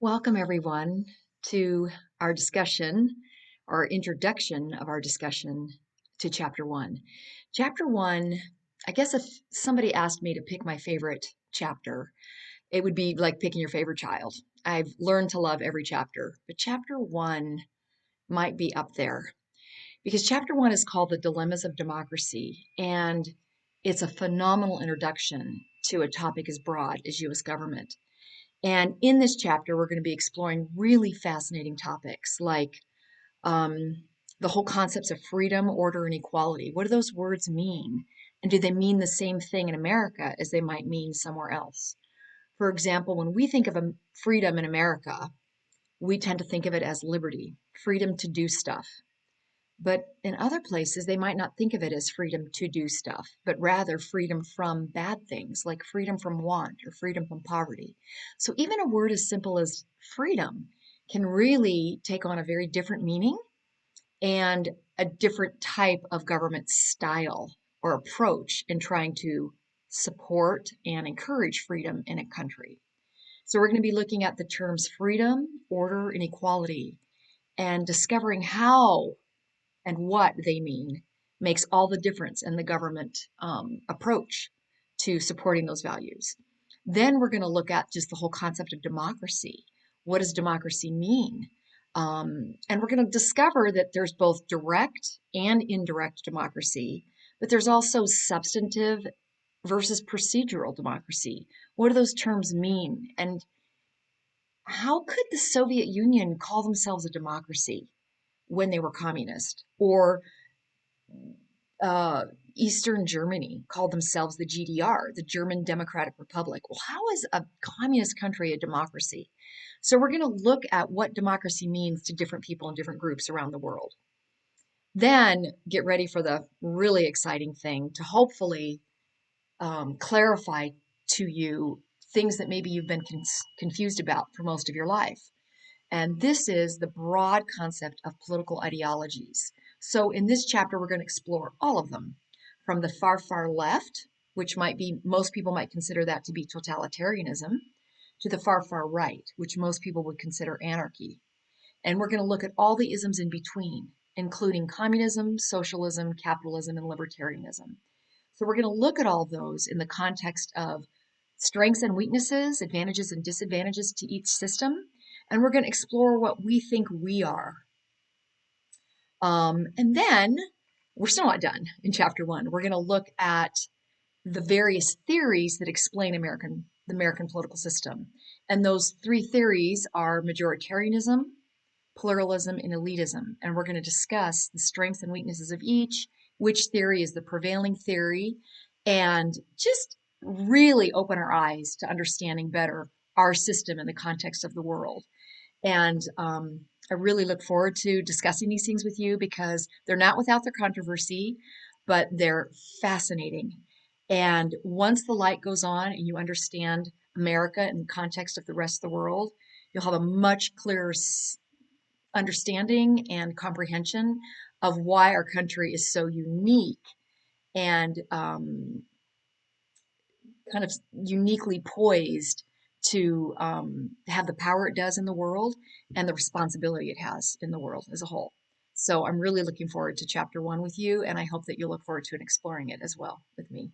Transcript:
Welcome, everyone, to our discussion or introduction of our discussion to Chapter 1. Chapter 1, I guess if somebody asked me to pick my favorite chapter, it would be like picking your favorite child. I've learned to love every chapter, but Chapter 1 might be up there because Chapter 1 is called The Dilemmas of Democracy, and it's a phenomenal introduction to a topic as broad as U.S. government. And in this chapter, we're going to be exploring really fascinating topics like um, the whole concepts of freedom, order, and equality. What do those words mean? And do they mean the same thing in America as they might mean somewhere else? For example, when we think of freedom in America, we tend to think of it as liberty, freedom to do stuff. But in other places, they might not think of it as freedom to do stuff, but rather freedom from bad things, like freedom from want or freedom from poverty. So even a word as simple as freedom can really take on a very different meaning and a different type of government style or approach in trying to support and encourage freedom in a country. So we're going to be looking at the terms freedom, order, and equality and discovering how and what they mean makes all the difference in the government approach to supporting those values. Then we're going to look at just the whole concept of democracy. What does democracy mean? And we're going to discover that there's both direct and indirect democracy, but there's also substantive versus procedural democracy. What do those terms mean? And how could the Soviet Union call themselves a democracy when they were communist? Or uh, Eastern Germany called themselves the GDR, the German Democratic Republic. Well, how is a communist country a democracy? So we're going to look at what democracy means to different people and different groups around the world. Then get ready for the really exciting thing to hopefully clarify to you things that maybe you've been confused about for most of your life. And this is the broad concept of political ideologies. So in this chapter, we're going to explore all of them from the far, far left, which might be, most people might consider that to be totalitarianism, to the far, far right, which most people would consider anarchy. And we're going to look at all the isms in between, including communism, socialism, capitalism, and libertarianism. So we're going to look at all those in the context of strengths and weaknesses, advantages and disadvantages to each system, and we're going to explore what we think we are. And then we're still not done in chapter 1. We're going to look at the various theories that explain the American political system. And those three theories are majoritarianism, pluralism, and elitism. And we're going to discuss the strengths and weaknesses of each, which theory is the prevailing theory, and just really open our eyes to understanding better our system in the context of the world. And I really look forward to discussing these things with you because they're not without their controversy, but they're fascinating. And once the light goes on and you understand America in the context of the rest of the world, you'll have a much clearer understanding and comprehension of why our country is so unique and kind of uniquely poised to have the power it does in the world and the responsibility it has in the world as a whole. So I'm really looking forward to chapter 1 with you, and I hope that you'll look forward to exploring it as well with me.